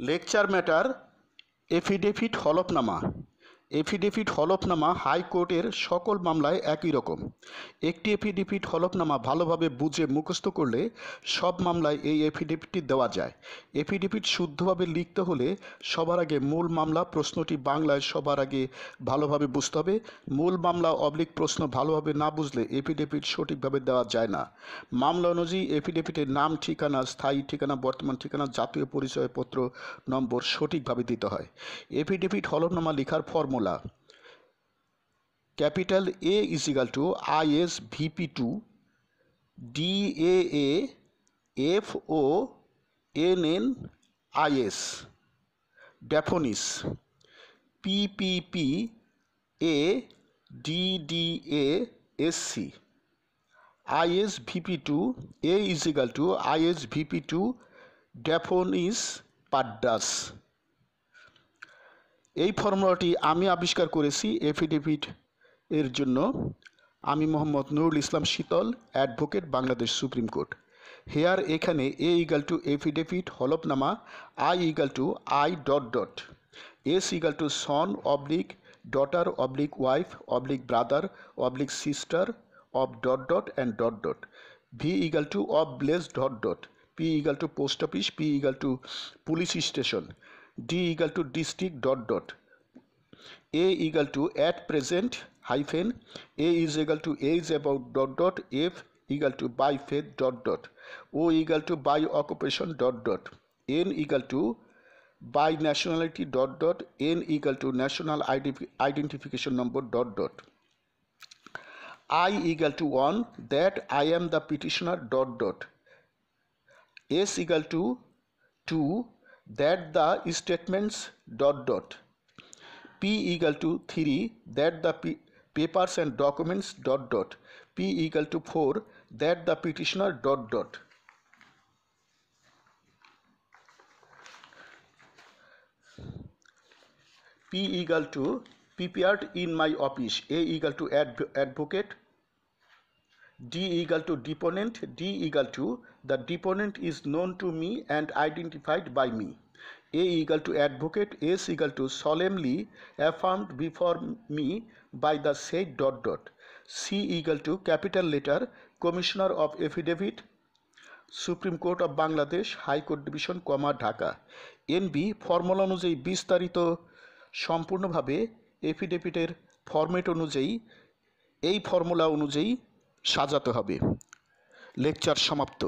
Lecture matter affidavit হলফনামা। Affidavit হলফনামা হাইকোর্টের সকল মামলায় একই রকম। একটি এফিডেভিট হলফনামা ভালোভাবে বুঝে মুখস্থ করলে সব মামলায় এই এফিডেভিটটি দেওয়া যায়। এফিডেভিট শুদ্ধভাবে লিখতে হলে সবার আগে মূল মামলা প্রশ্নটি বাংলায় সবার আগে ভালোভাবে বুঝতে হবে। মূল মামলা অবলিক প্রশ্ন ভালোভাবে না বুঝলে এফিডেভিট সঠিকভাবে দেওয়া যায় না। মামলা অনুযায়ী এফিডেভিটের নাম, ঠিকানা, স্থায়ী ঠিকানা, বর্তমান ঠিকানা, জাতীয় পরিচয়পত্র নম্বর সঠিকভাবে দিতে হয়। এফিডেভিট হলফনামা লেখার formula: capital A = IS VP2 DAA FONNIS, ড্যাফোনিস PPP ADDASC, IS VP2 A = IS VP2 ড্যাফোনিস পাড্ডাস। এই ফর্মুলাটি আমি আবিষ্কার করেছি এফিডেভিট এর জন্য। আমি Mohammad Nurul Islam Shital, advocate, Bangladesh supreme court. Here এখানে A = এফিডেভিট হলফনামা, I = I ... S = son daughter wife brother sister of ... and ... V of blessed ... P post office, P police station, D district ... A at present hyphen, A is equal to age about ... F by faith ... O by occupation ... N by nationality ... N national identification number ... I = 1 that I am the petitioner ... S = 2 that the statements ... P = 3 that the papers and documents ... P = 4 that the petitioner ... P = prepared in my office. A = advocate. D = deponent. D = the deponent is known to me and identified by me. A = advocate. S = solemnly affirmed before me by the said ... C = capital letter Commissioner of Affidavit, supreme court of Bangladesh, high court division, Dhaka. NB formula অনুযায়ী বিস্তারিত সম্পূর্ণভাবে এফিডেভিটের format অনুযায়ী এই formula অনুযায়ী সাজাতে হবে। Lecture সমাপ্ত।